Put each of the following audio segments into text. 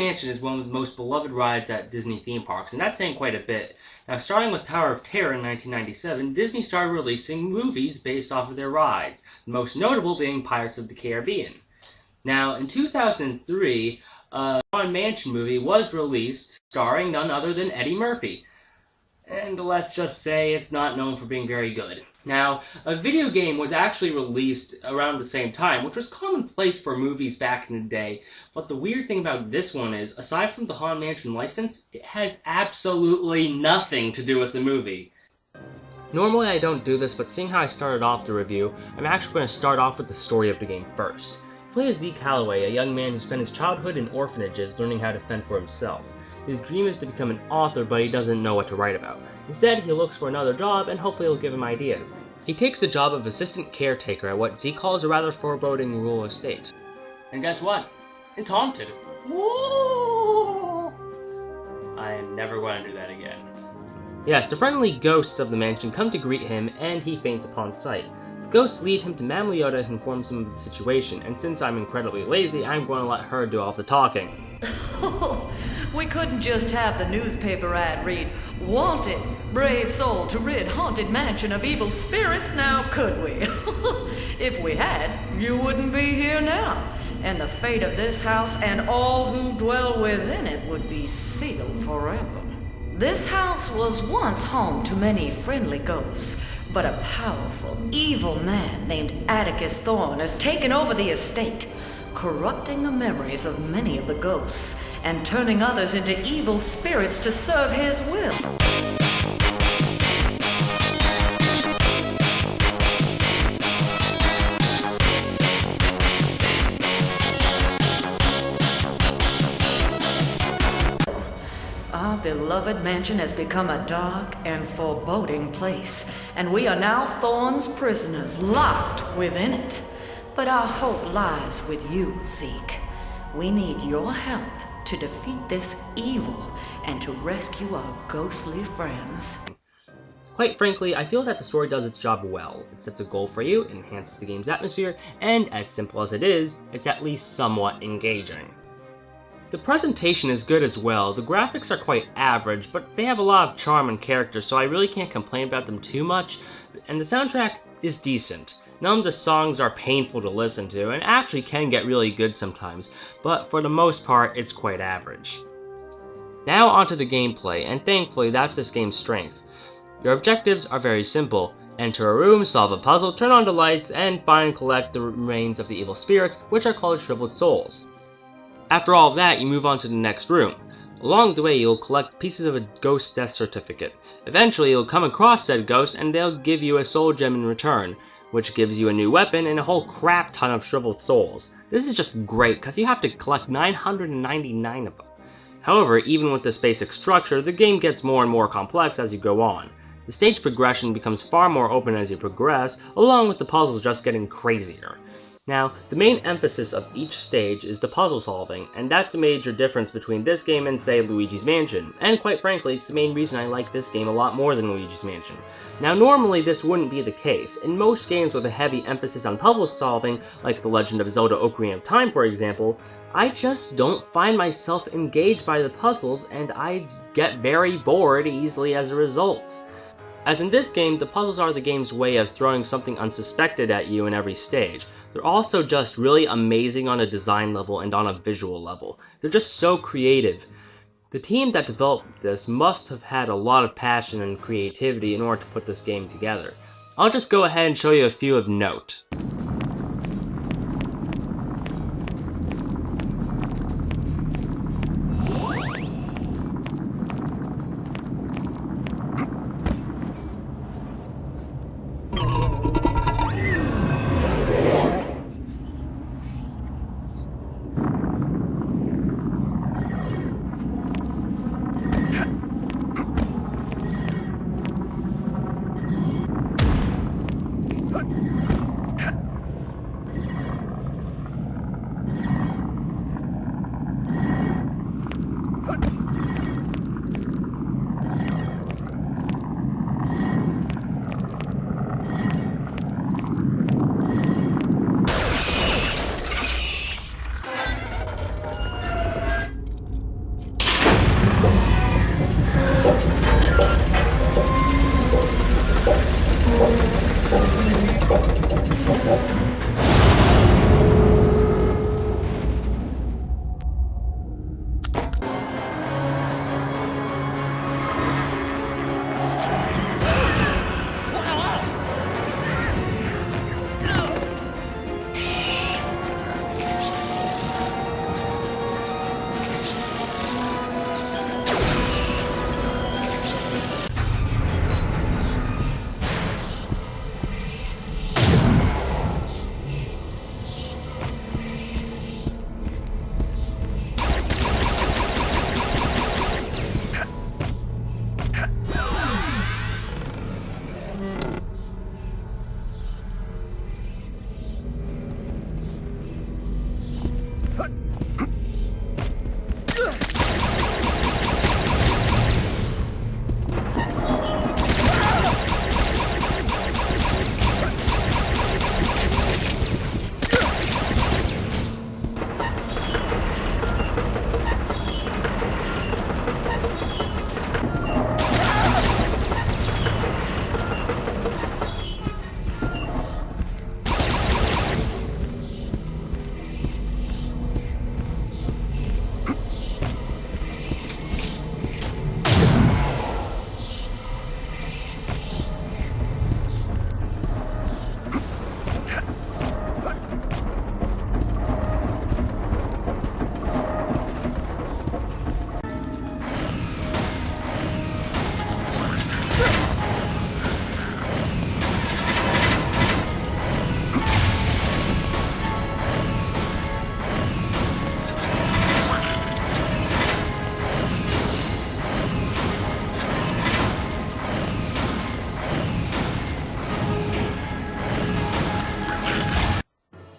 Mansion is one of the most beloved rides at Disney theme parks, and that's saying quite a bit. Now, starting with Tower of Terror in 1997, Disney started releasing movies based off of their rides, the most notable being Pirates of the Caribbean. Now, in 2003, a Haunted Mansion movie was released starring none other than Eddie Murphy. And let's just say it's not known for being very good. Now, a video game was actually released around the same time, which was commonplace for movies back in the day. But the weird thing about this one is, aside from the Haunted Mansion license, it has absolutely nothing to do with the movie. Normally I don't do this, but seeing how I started off the review, I'm actually going to start off with the story of the game first. Play as Zeke Calloway, a young man who spent his childhood in orphanages learning how to fend for himself. His dream is to become an author, but he doesn't know what to write about. Instead, he looks for another job, and hopefully it'll give him ideas. He takes the job of assistant caretaker at what Zeke calls a rather foreboding rural estate. And guess what? It's haunted. Woo! I am never going to do that again. Yes, the friendly ghosts of the mansion come to greet him, and he faints upon sight. The ghosts lead him to Mam Leota, who informs him of the situation, and since I'm incredibly lazy, I'm going to let her do all the talking. We couldn't just have the newspaper ad read, "Wanted, brave soul to rid haunted mansion of evil spirits," now could we? If we had, you wouldn't be here now, and the fate of this house and all who dwell within it would be sealed forever. This house was once home to many friendly ghosts, but a powerful, evil man named Atticus Thorne has taken over the estate, corrupting the memories of many of the ghosts and turning others into evil spirits to serve his will. Our beloved mansion has become a dark and foreboding place, and we are now Thorne's prisoners, locked within it. But our hope lies with you, Zeke. We need your help to defeat this evil and to rescue our ghostly friends. Quite frankly, I feel that the story does its job well. It sets a goal for you, enhances the game's atmosphere, and as simple as it is, it's at least somewhat engaging. The presentation is good as well. The graphics are quite average, but they have a lot of charm and character, so I really can't complain about them too much, and the soundtrack is decent. None of the songs are painful to listen to, and actually can get really good sometimes, but for the most part, it's quite average. Now onto the gameplay, and thankfully that's this game's strength. Your objectives are very simple. Enter a room, solve a puzzle, turn on the lights, and find and collect the remains of the evil spirits, which are called shriveled souls. After all of that, you move on to the next room. Along the way, you'll collect pieces of a ghost death certificate. Eventually, you'll come across said ghost, and they'll give you a soul gem in return, which gives you a new weapon and a whole crap ton of shriveled souls. This is just great, because you have to collect 999 of them. However, even with this basic structure, the game gets more and more complex as you go on. The stage progression becomes far more open as you progress, along with the puzzles just getting crazier. Now, the main emphasis of each stage is the puzzle solving, and that's the major difference between this game and, say, Luigi's Mansion. And quite frankly, it's the main reason I like this game a lot more than Luigi's Mansion. Now, normally this wouldn't be the case. In most games with a heavy emphasis on puzzle solving, like The Legend of Zelda Ocarina of Time for example, I just don't find myself engaged by the puzzles, and I get very bored easily as a result. As in this game, the puzzles are the game's way of throwing something unsuspected at you in every stage. They're also just really amazing on a design level and on a visual level. They're just so creative. The team that developed this must have had a lot of passion and creativity in order to put this game together. I'll just go ahead and show you a few of note.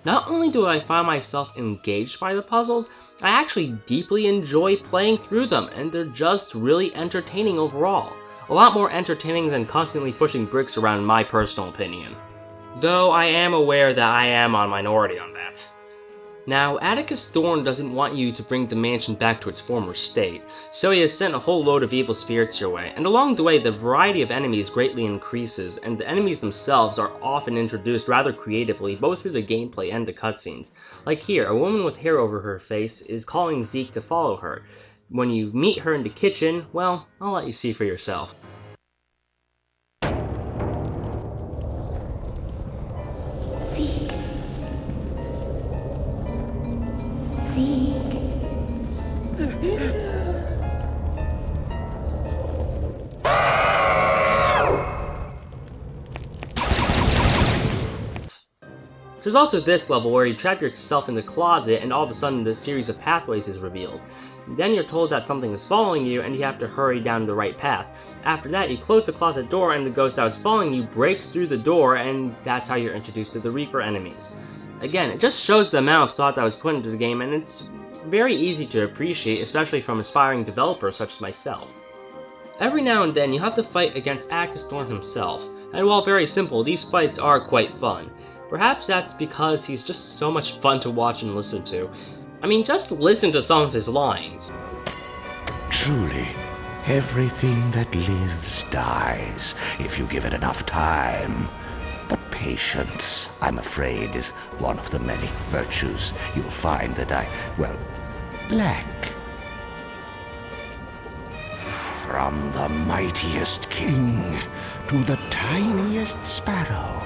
Not only do I find myself engaged by the puzzles, I actually deeply enjoy playing through them, and they're just really entertaining overall. A lot more entertaining than constantly pushing bricks around in my personal opinion. Though I am aware that I am on minority on that. Now, Atticus Thorn doesn't want you to bring the mansion back to its former state, so he has sent a whole load of evil spirits your way, and along the way the variety of enemies greatly increases, and the enemies themselves are often introduced rather creatively, both through the gameplay and the cutscenes. Like here, a woman with hair over her face is calling Zeke to follow her. When you meet her in the kitchen, well, I'll let you see for yourself. Zeke. Zeke. There's also this level where you trap yourself in the closet and all of a sudden the series of pathways is revealed. Then you're told that something is following you and you have to hurry down the right path. After that, you close the closet door and the ghost that was following you breaks through the door, and that's how you're introduced to the Reaper enemies. Again, it just shows the amount of thought that was put into the game, and it's very easy to appreciate, especially from aspiring developers such as myself. Every now and then you have to fight against Atticus Thorn himself, and while very simple, these fights are quite fun. Perhaps that's because he's just so much fun to watch and listen to. I mean, just listen to some of his lines. Truly, everything that lives dies if you give it enough time. But patience, I'm afraid, is one of the many virtues you'll find that I, well, lack. From the mightiest king to the tiniest sparrow,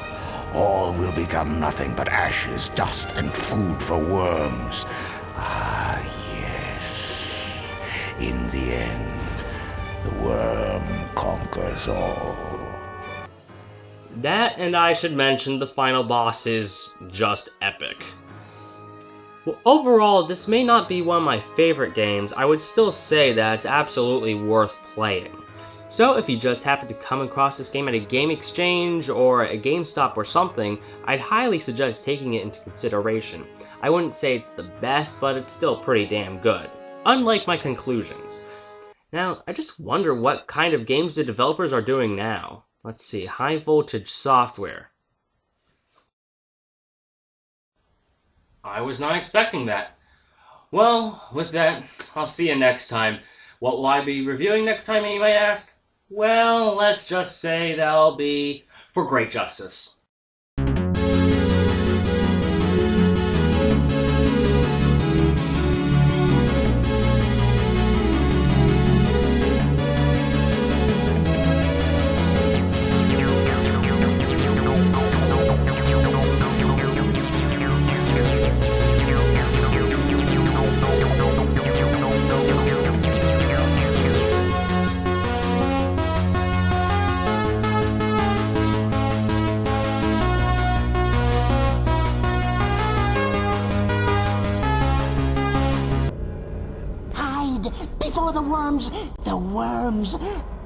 all will become nothing but ashes, dust, and food for worms. Ah, yes. In the end, the worm conquers all. That, and I should mention, the final boss is just epic. Well, overall, this may not be one of my favorite games, I would still say that it's absolutely worth playing. So if you just happen to come across this game at a game exchange or a GameStop or something, I'd highly suggest taking it into consideration. I wouldn't say it's the best, but it's still pretty damn good. Unlike my conclusions. Now, I just wonder what kind of games the developers are doing now. Let's see, High Voltage Software. I was not expecting that. Well, with that, I'll see you next time. What will I be reviewing next time, you might ask? Well, let's just say that'll be For Great Justice. Before the worms